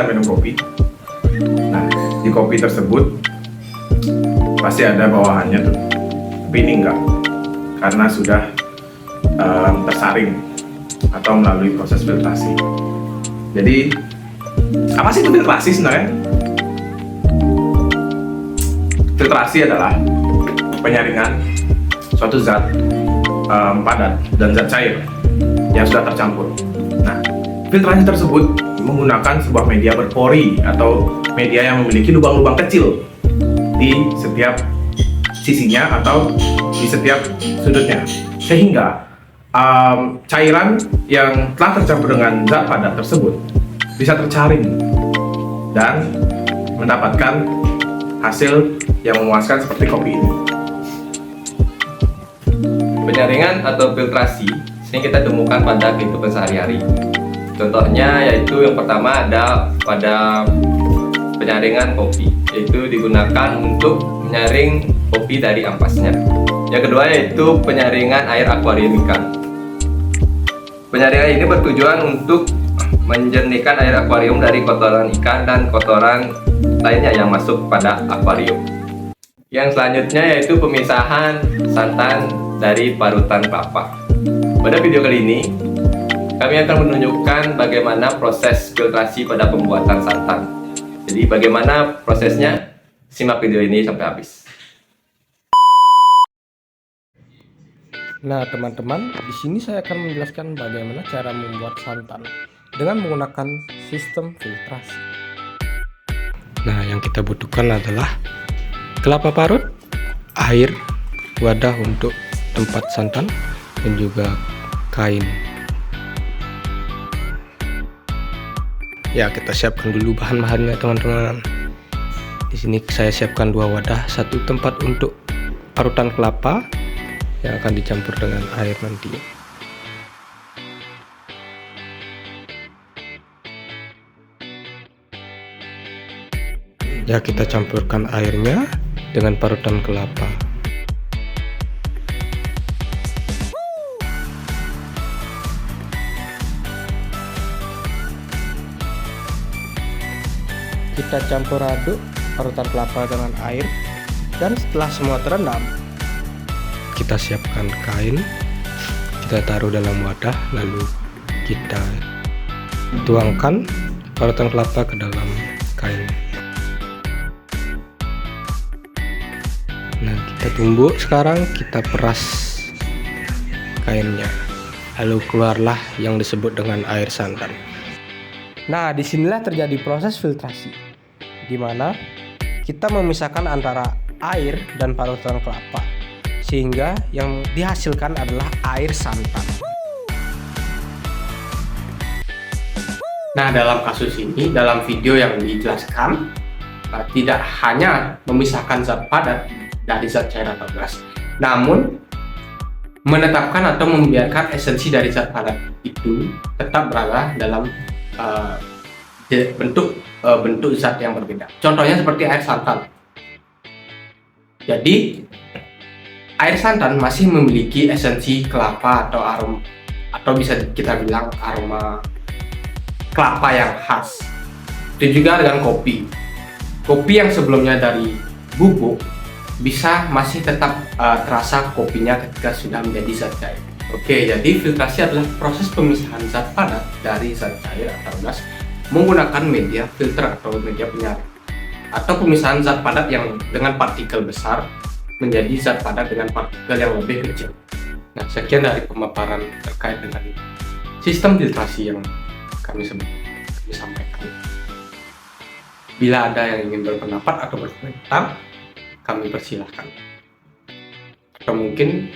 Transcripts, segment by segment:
minum kopi. Nah, di kopi tersebut pasti ada bawahannya tuh, tapi ini enggak, karena sudah tersaring atau melalui proses filtrasi. Jadi apa sih itu filtrasi sebenarnya? Filtrasi adalah penyaringan suatu zat padat dan zat cair yang sudah tercampur. Nah, filtrasi tersebut menggunakan sebuah media berpori atau media yang memiliki lubang-lubang kecil di setiap sisinya atau di setiap sudutnya, sehingga cairan yang telah tercampur dengan zat padat tersebut bisa tercaring dan mendapatkan hasil yang memuaskan seperti kopi ini. Penyaringan atau filtrasi sering kita temukan pada kehidupan sehari-hari. Contohnya yaitu yang pertama ada pada penyaringan kopi, yaitu digunakan untuk menyaring kopi dari ampasnya. Yang kedua yaitu penyaringan air akuarium ikan. Penyaringan ini bertujuan untuk menjernihkan air akuarium dari kotoran ikan dan kotoran lainnya yang masuk pada akuarium. Yang selanjutnya yaitu pemisahan santan dari parutan kelapa. Pada video kali ini, kami akan menunjukkan bagaimana proses filtrasi pada pembuatan santan. Jadi bagaimana prosesnya? Simak video ini sampai habis. Nah, teman-teman, di sini saya akan menjelaskan bagaimana cara membuat santan dengan menggunakan sistem filtrasi. Nah, yang kita butuhkan adalah kelapa parut, air, wadah untuk tempat santan, dan juga kain. Ya, kita siapkan dulu bahan-bahannya, teman-teman. Di sini saya siapkan 2 wadah, satu tempat untuk parutan kelapa yang akan dicampur dengan air nanti. Ya, kita campurkan airnya dengan parutan kelapa. Kita campur aduk parutan kelapa dengan air, dan setelah semua terendam, kita siapkan kain, kita taruh dalam wadah, lalu kita tuangkan parutan kelapa ke dalam kain. Nah, kita tumbuk. Sekarang kita peras kainnya, lalu keluarlah yang disebut dengan air santan. Nah, disinilah terjadi proses filtrasi, di mana kita memisahkan antara air dan parutan kelapa, sehingga yang dihasilkan adalah air santan. Nah, dalam kasus ini, dalam video yang dijelaskan, tidak hanya memisahkan zat padat dari zat cair atau gas, namun menetapkan atau membiarkan esensi dari zat padat itu tetap berada dalam bentuk zat yang berbeda. Contohnya seperti air santan. Jadi air santan masih memiliki esensi kelapa atau aroma, atau bisa kita bilang aroma kelapa yang khas. Itu juga dengan kopi. Kopi yang sebelumnya dari bubuk masih tetap terasa kopinya ketika sudah menjadi zat cair. Oke, jadi filtrasi adalah proses pemisahan zat padat dari zat cair atau gas menggunakan media filter atau media penyaring, atau pemisahan zat padat yang dengan partikel besar menjadi zat padat dengan partikel yang lebih kecil. Nah, sekian dari pemaparan terkait dengan sistem filtrasi yang kami sampaikan. Bila ada yang ingin berpendapat atau berkomentar, kami persilahkan. Atau mungkin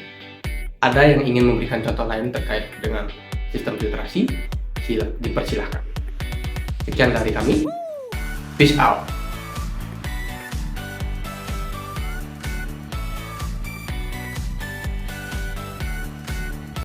ada yang ingin memberikan contoh lain terkait dengan sistem filtrasi, dipersilahkan. Sekian dari kami. Peace out.